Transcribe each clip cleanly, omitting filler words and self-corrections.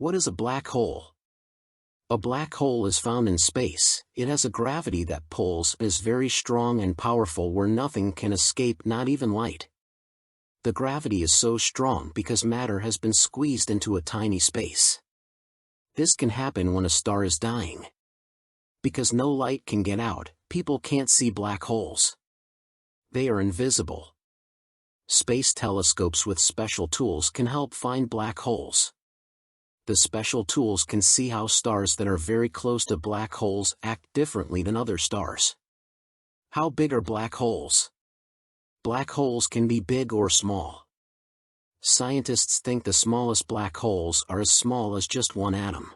What is a black hole? A black hole is found in space. It has a gravity that pulls and is very strong and powerful where nothing can escape, not even light. The gravity is so strong because matter has been squeezed into a tiny space. This can happen when a star is dying. Because no light can get out, people can't see black holes. They are invisible. Space telescopes with special tools can help find black holes. The special tools can see how stars that are very close to black holes act differently than other stars. How big are black holes? Black holes can be big or small. Scientists think the smallest black holes are as small as just one atom.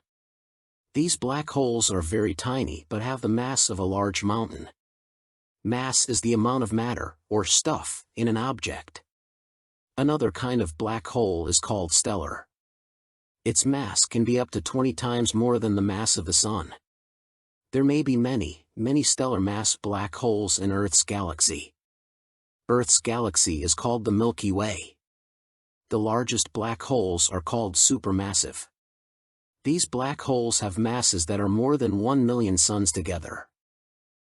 These black holes are very tiny but have the mass of a large mountain. Mass is the amount of matter, or stuff, in an object. Another kind of black hole is called stellar. Its mass can be up to 20 times more than the mass of the Sun. There may be many, many stellar mass black holes in Earth's galaxy. Earth's galaxy is called the Milky Way. The largest black holes are called supermassive. These black holes have masses that are more than 1 million suns together.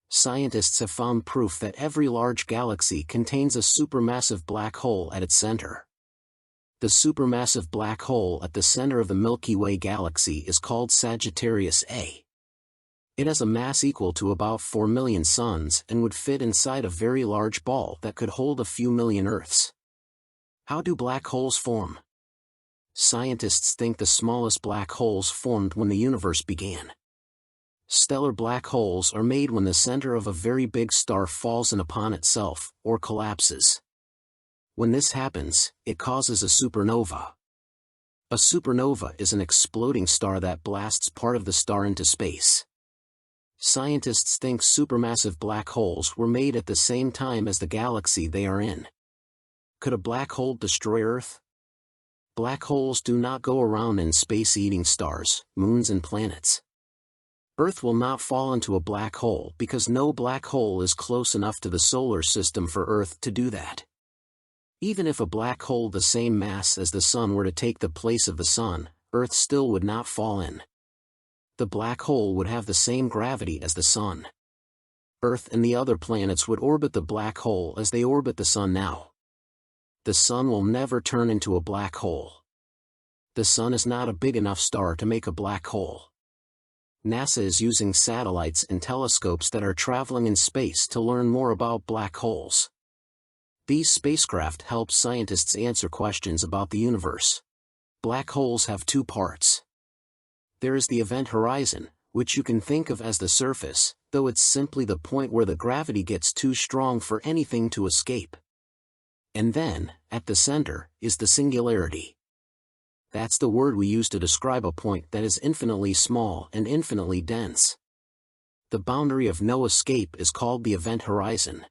Scientists have found proof that every large galaxy contains a supermassive black hole at its center. The supermassive black hole at the center of the Milky Way galaxy is called Sagittarius A. It has a mass equal to about 4 million suns and would fit inside a very large ball that could hold a few million Earths. How do black holes form? Scientists think the smallest black holes formed when the universe began. Stellar black holes are made when the center of a very big star falls in upon itself, or collapses. When this happens, it causes a supernova. A supernova is an exploding star that blasts part of the star into space. Scientists think supermassive black holes were made at the same time as the galaxy they are in. Could a black hole destroy Earth? Black holes do not go around in space eating stars, moons and planets. Earth will not fall into a black hole because no black hole is close enough to the solar system for Earth to do that. Even if a black hole the same mass as the Sun were to take the place of the Sun, Earth still would not fall in. The black hole would have the same gravity as the Sun. Earth and the other planets would orbit the black hole as they orbit the Sun now. The Sun will never turn into a black hole. The Sun is not a big enough star to make a black hole. NASA is using satellites and telescopes that are traveling in space to learn more about black holes. These spacecraft help scientists answer questions about the universe. Black holes have two parts. There is the event horizon, which you can think of as the surface, though it's simply the point where the gravity gets too strong for anything to escape. And then, at the center, is the singularity. That's the word we use to describe a point that is infinitely small and infinitely dense. The boundary of no escape is called the event horizon.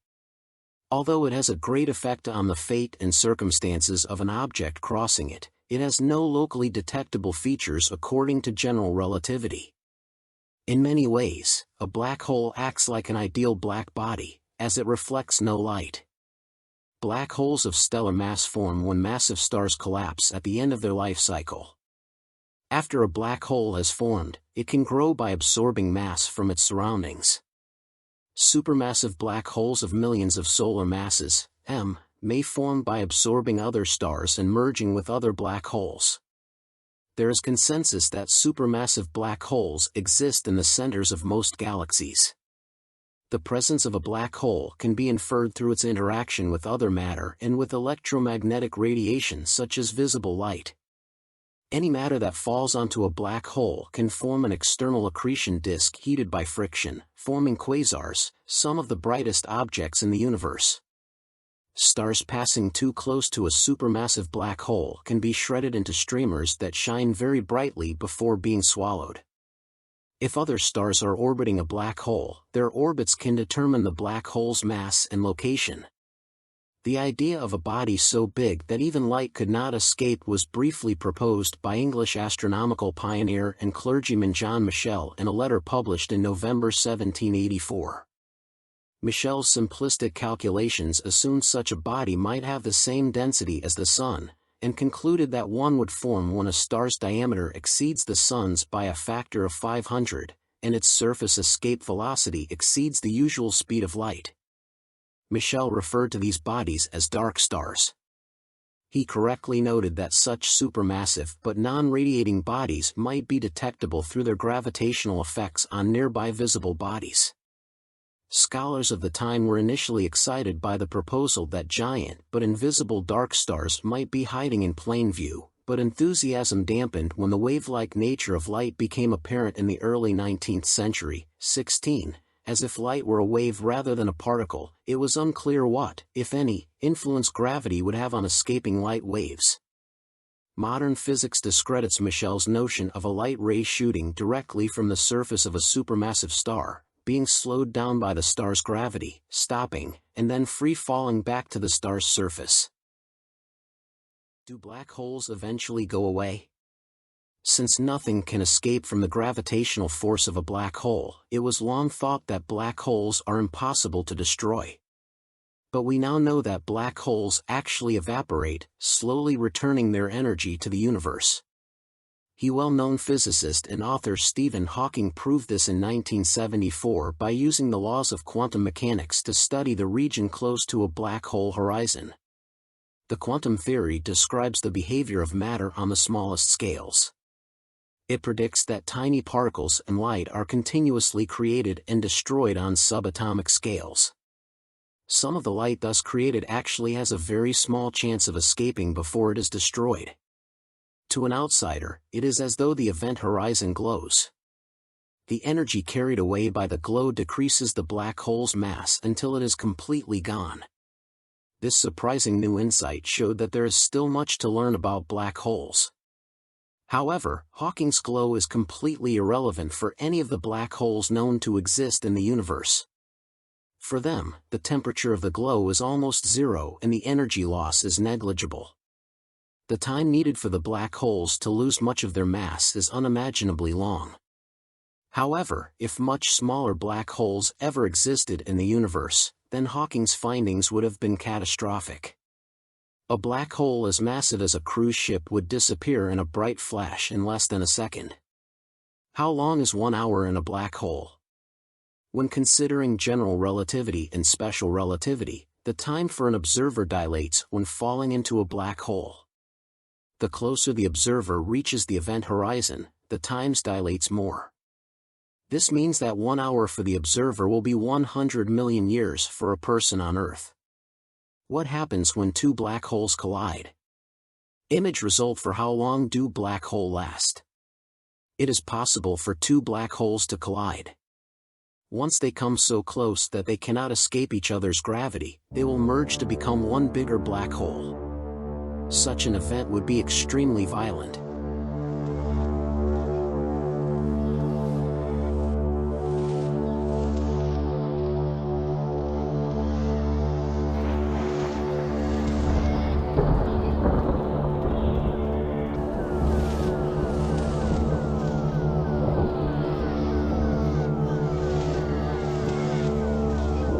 Although it has a great effect on the fate and circumstances of an object crossing it, it has no locally detectable features according to general relativity. In many ways, a black hole acts like an ideal black body, as it reflects no light. Black holes of stellar mass form when massive stars collapse at the end of their life cycle. After a black hole has formed, it can grow by absorbing mass from its surroundings. Supermassive black holes of millions of solar masses, m, may form by absorbing other stars and merging with other black holes. There is consensus that supermassive black holes exist in the centers of most galaxies. The presence of a black hole can be inferred through its interaction with other matter and with electromagnetic radiation such as visible light. Any matter that falls onto a black hole can form an external accretion disk heated by friction, forming quasars, some of the brightest objects in the universe. Stars passing too close to a supermassive black hole can be shredded into streamers that shine very brightly before being swallowed. If other stars are orbiting a black hole, their orbits can determine the black hole's mass and location. The idea of a body so big that even light could not escape was briefly proposed by English astronomical pioneer and clergyman John Michell in a letter published in November 1784. Michel's simplistic calculations assumed such a body might have the same density as the Sun, and concluded that one would form when a star's diameter exceeds the Sun's by a factor of 500, and its surface escape velocity exceeds the usual speed of light. Michel referred to these bodies as dark stars. He correctly noted that such supermassive but non-radiating bodies might be detectable through their gravitational effects on nearby visible bodies. Scholars of the time were initially excited by the proposal that giant but invisible dark stars might be hiding in plain view, but enthusiasm dampened when the wave-like nature of light became apparent in the early 19th century. 16. As if light were a wave rather than a particle, it was unclear what, if any, influence gravity would have on escaping light waves. Modern physics discredits Michel's notion of a light ray shooting directly from the surface of a supermassive star, being slowed down by the star's gravity, stopping, and then free-falling back to the star's surface. Do black holes eventually go away? Since nothing can escape from the gravitational force of a black hole, it was long thought that black holes are impossible to destroy. But we now know that black holes actually evaporate, slowly returning their energy to the universe. Well-known physicist and author Stephen Hawking proved this in 1974 by using the laws of quantum mechanics to study the region close to a black hole horizon. The quantum theory describes the behavior of matter on the smallest scales. It predicts that tiny particles and light are continuously created and destroyed on subatomic scales. Some of the light thus created actually has a very small chance of escaping before it is destroyed. To an outsider, it is as though the event horizon glows. The energy carried away by the glow decreases the black hole's mass until it is completely gone. This surprising new insight showed that there is still much to learn about black holes. However, Hawking's glow is completely irrelevant for any of the black holes known to exist in the universe. For them, the temperature of the glow is almost zero and the energy loss is negligible. The time needed for the black holes to lose much of their mass is unimaginably long. However, if much smaller black holes ever existed in the universe, then Hawking's findings would have been catastrophic. A black hole as massive as a cruise ship would disappear in a bright flash in less than a second. How long is 1 hour in a black hole? When considering general relativity and special relativity, the time for an observer dilates when falling into a black hole. The closer the observer reaches the event horizon, the time dilates more. This means that 1 hour for the observer will be 100 million years for a person on Earth. What happens when two black holes collide? Image result for how long do black hole last? It is possible for two black holes to collide. Once they come so close that they cannot escape each other's gravity, they will merge to become one bigger black hole. Such an event would be extremely violent.